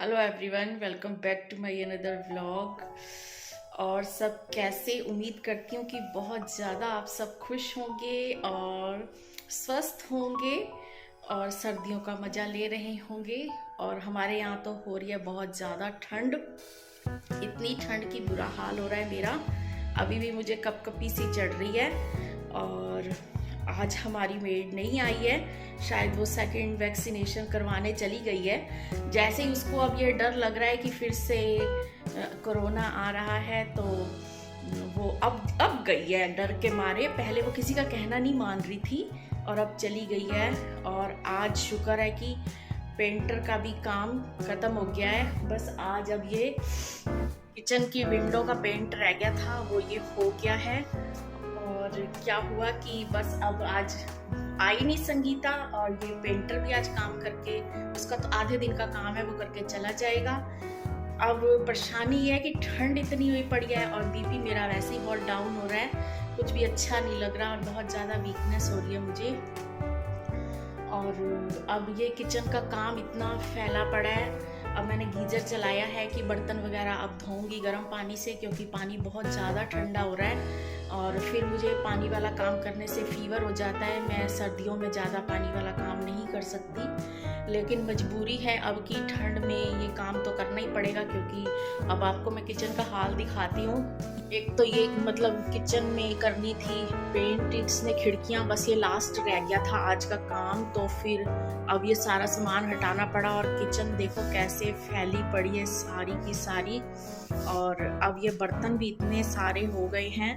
Hello everyone, welcome back to my another vlog. और सब कैसे? उम्मीद करती हूँ कि बहुत ज़्यादा आप सब खुश होंगे और स्वस्थ होंगे और सर्दियों का मज़ा ले रहे होंगे। और हमारे यहाँ तो हो रही है बहुत ज़्यादा ठंड, इतनी ठंड की बुरा हाल हो रहा है मेरा। अभी भी मुझे कपकपी सी चढ़ रही है। और आज हमारी मेड नहीं आई है, शायद वो सेकंड वैक्सीनेशन करवाने चली गई है। जैसे ही उसको अब ये डर लग रहा है कि फिर से कोरोना आ रहा है, तो वो अब गई है डर के मारे। पहले वो किसी का कहना नहीं मान रही थी और अब चली गई है। और आज शुक्र है कि पेंटर का भी काम ख़त्म हो गया है। बस आज अब ये किचन की विंडो का पेंट रह गया था, वो ये हो गया है। और क्या हुआ कि बस अब आज आई नहीं संगीता, और ये पेंटर भी आज काम करके, उसका तो आधे दिन का काम है, वो करके चला जाएगा। अब परेशानी ये है कि ठंड इतनी हुई पड़ी है और बीपी मेरा वैसे ही बहुत डाउन हो रहा है, कुछ भी अच्छा नहीं लग रहा और बहुत ज़्यादा वीकनेस हो रही है मुझे। और अब ये किचन का काम इतना फैला पड़ा है। अब मैंने गीज़र चलाया है कि बर्तन वगैरह अब धोऊंगी गर्म पानी से, क्योंकि पानी बहुत ज़्यादा ठंडा हो रहा है और फिर मुझे पानी वाला काम करने से फीवर हो जाता है। मैं सर्दियों में ज़्यादा पानी वाला काम नहीं कर सकती, लेकिन मजबूरी है अब की ठंड में ये काम तो करना ही पड़ेगा। क्योंकि अब आपको मैं किचन का हाल दिखाती हूँ। एक तो ये मतलब किचन में करनी थी पेंट, इसने खिड़कियाँ, बस ये लास्ट रह गया था आज का काम। तो फिर अब ये सारा सामान हटाना पड़ा और किचन देखो कैसे फैली पड़ी है सारी की सारी। और अब ये बर्तन भी इतने सारे हो गए हैं,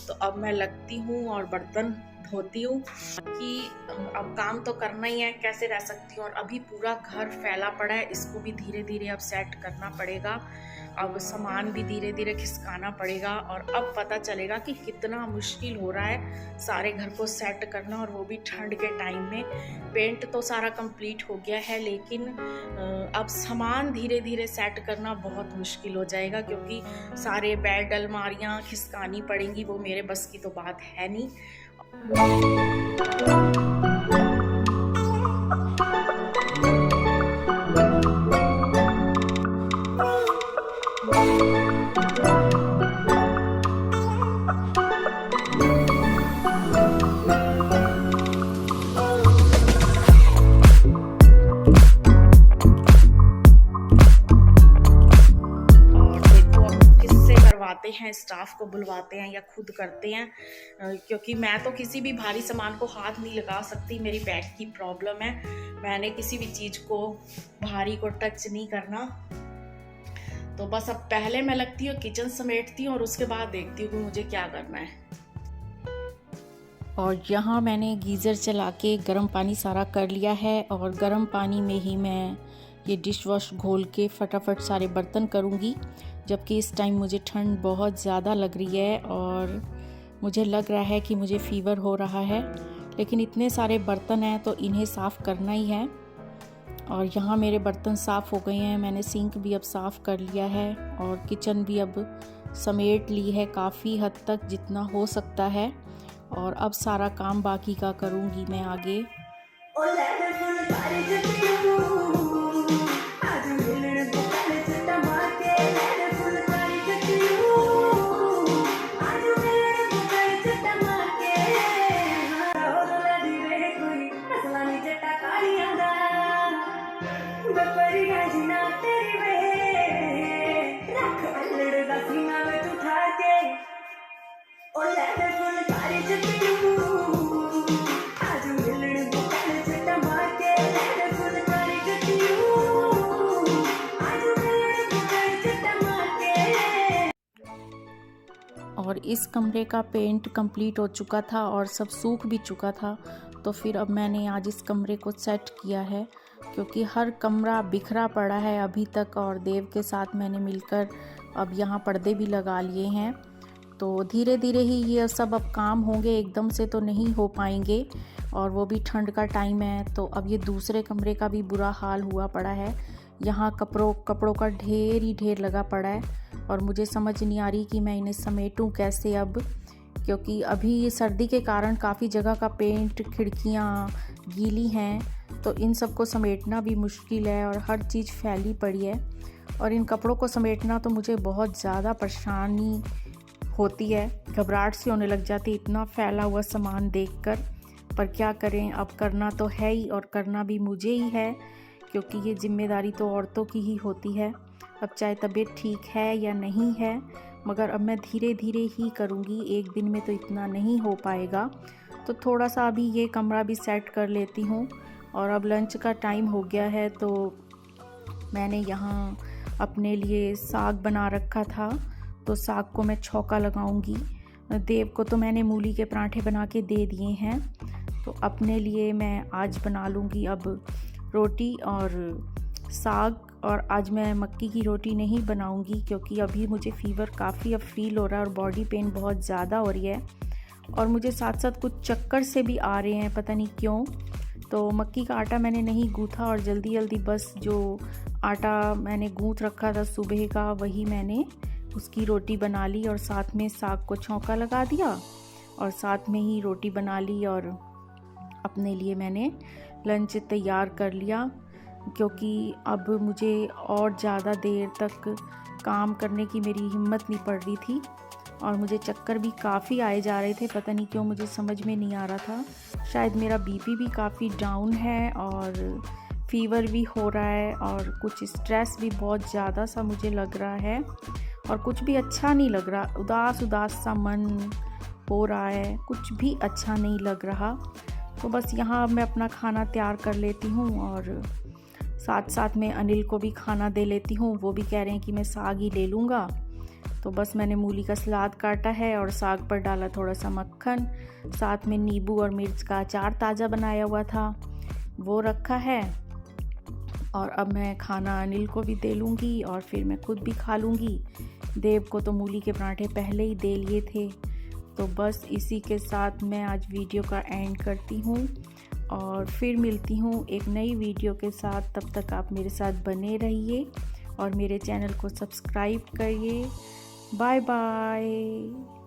तो अब मैं लगती हूँ और बर्तन धोती हूँ कि अब काम तो करना ही है, कैसे रह सकती हूँ। और अभी पूरा घर फैला पड़ा है, इसको भी धीरे धीरे अब सेट करना पड़ेगा। अब सामान भी धीरे धीरे खिसकाना पड़ेगा और अब पता चलेगा कि कितना मुश्किल हो रहा है सारे घर को सेट करना, और वो भी ठंड के टाइम में। पेंट तो सारा कंप्लीट हो गया है, लेकिन अब सामान धीरे धीरे सेट करना बहुत मुश्किल हो जाएगा, क्योंकि सारे बेड अलमारियाँ खिसकानी पड़ेंगी, वो मेरे बस की तो बात है नहीं। हैं स्टाफ को बुलवाते हैं या खुद करते हैं, क्योंकि मैं तो किसी भी भारी सामान को हाथ नहीं लगा सकती, मेरी बैक की प्रॉब्लम है। मैंने किसी भी चीज़ को भारी को टच नहीं करना। तो बस अब पहले मैं लगती हूँ किचन समेटती हूँ और उसके बाद देखती हूँ कि मुझे क्या करना है। और यहाँ मैंने गीज़र चला के गर्म पानी सारा कर लिया है, और गर्म पानी में ही मैं ये डिश वॉश घोल के फटाफट सारे बर्तन करूँगी। जबकि इस टाइम मुझे ठंड बहुत ज़्यादा लग रही है और मुझे लग रहा है कि मुझे फ़ीवर हो रहा है, लेकिन इतने सारे बर्तन हैं तो इन्हें साफ़ करना ही है। और यहाँ मेरे बर्तन साफ़ हो गए हैं, मैंने सिंक भी अब साफ़ कर लिया है और किचन भी अब समेट ली है काफ़ी हद तक जितना हो सकता है। और अब सारा काम बाकी का करूँगी मैं आगे। और इस कमरे का पेंट कंप्लीट हो चुका था और सब सूख भी चुका था। तो फिर अब मैंने आज इस कमरे को सेट किया है, क्योंकि हर कमरा बिखरा पड़ा है अभी तक। और देव के साथ मैंने मिलकर अब यहाँ पर्दे भी लगा लिए हैं। तो धीरे धीरे ही ये सब अब काम होंगे, एकदम से तो नहीं हो पाएंगे, और वो भी ठंड का टाइम है। तो अब ये दूसरे कमरे का भी बुरा हाल हुआ पड़ा है, यहाँ कपड़ों का ढेर ही ढेर लगा पड़ा है। और मुझे समझ नहीं आ रही कि मैं इन्हें समेटूं कैसे अब, क्योंकि अभी सर्दी के कारण काफ़ी जगह का पेंट, खिड़कियाँ गीली हैं तो इन सबको समेटना भी मुश्किल है और हर चीज़ फैली पड़ी है। और इन कपड़ों को समेटना तो मुझे बहुत ज़्यादा परेशानी होती है, घबराहट सी होने लग जाती इतना फैला हुआ सामान देखकर। पर क्या करें, अब करना तो है ही और करना भी मुझे ही है, क्योंकि ये जिम्मेदारी तो औरतों की ही होती है। अब चाहे तबीयत ठीक है या नहीं है, मगर अब मैं धीरे धीरे ही करूँगी, एक दिन में तो इतना नहीं हो पाएगा। तो थोड़ा सा अभी ये कमरा भी सेट कर लेती हूँ। और अब लंच का टाइम हो गया है, तो मैंने यहाँ अपने लिए साग बना रखा था, तो साग को मैं छौंका लगाऊंगी। देव को तो मैंने मूली के पराठे बना के दे दिए हैं, तो अपने लिए मैं आज बना लूँगी अब रोटी और साग। और आज मैं मक्की की रोटी नहीं बनाऊंगी, क्योंकि अभी मुझे फ़ीवर काफ़ी अब फील हो रहा है और बॉडी पेन बहुत ज़्यादा हो रही है, और मुझे साथ साथ कुछ चक्कर से भी आ रहे हैं, पता नहीं क्यों। तो मक्की का आटा मैंने नहीं गूँथा और जल्दी जल्दी बस जो आटा मैंने गूँथ रखा था सुबह का, वही मैंने उसकी रोटी बना ली और साथ में साग को छौंका लगा दिया और साथ में ही रोटी बना ली। और अपने लिए मैंने लंच तैयार कर लिया, क्योंकि अब मुझे और ज़्यादा देर तक काम करने की मेरी हिम्मत नहीं पड़ रही थी और मुझे चक्कर भी काफ़ी आए जा रहे थे, पता नहीं क्यों, मुझे समझ में नहीं आ रहा था। शायद मेरा बीपी भी काफ़ी डाउन है और फ़ीवर भी हो रहा है और कुछ स्ट्रेस भी बहुत ज़्यादा सा मुझे लग रहा है और कुछ भी अच्छा नहीं लग रहा, उदास उदास सा मन हो रहा है, कुछ भी अच्छा नहीं लग रहा। तो बस यहाँ मैं अपना खाना तैयार कर लेती हूँ और साथ साथ में अनिल को भी खाना दे लेती हूँ। वो भी कह रहे हैं कि मैं साग ही ले लूँगा, तो बस मैंने मूली का सलाद काटा है और साग पर डाला थोड़ा सा मक्खन, साथ में नींबू और मिर्च का अचार ताज़ा बनाया हुआ था वो रखा है। और अब मैं खाना अनिल को भी दे लूँगी और फिर मैं खुद भी खा लूँगी। देव को तो मूली के पराठे पहले ही दे लिए थे। तो बस इसी के साथ मैं आज वीडियो का एंड करती हूँ और फिर मिलती हूँ एक नई वीडियो के साथ। तब तक आप मेरे साथ बने रहिए और मेरे चैनल को सब्सक्राइब करिए। Bye bye.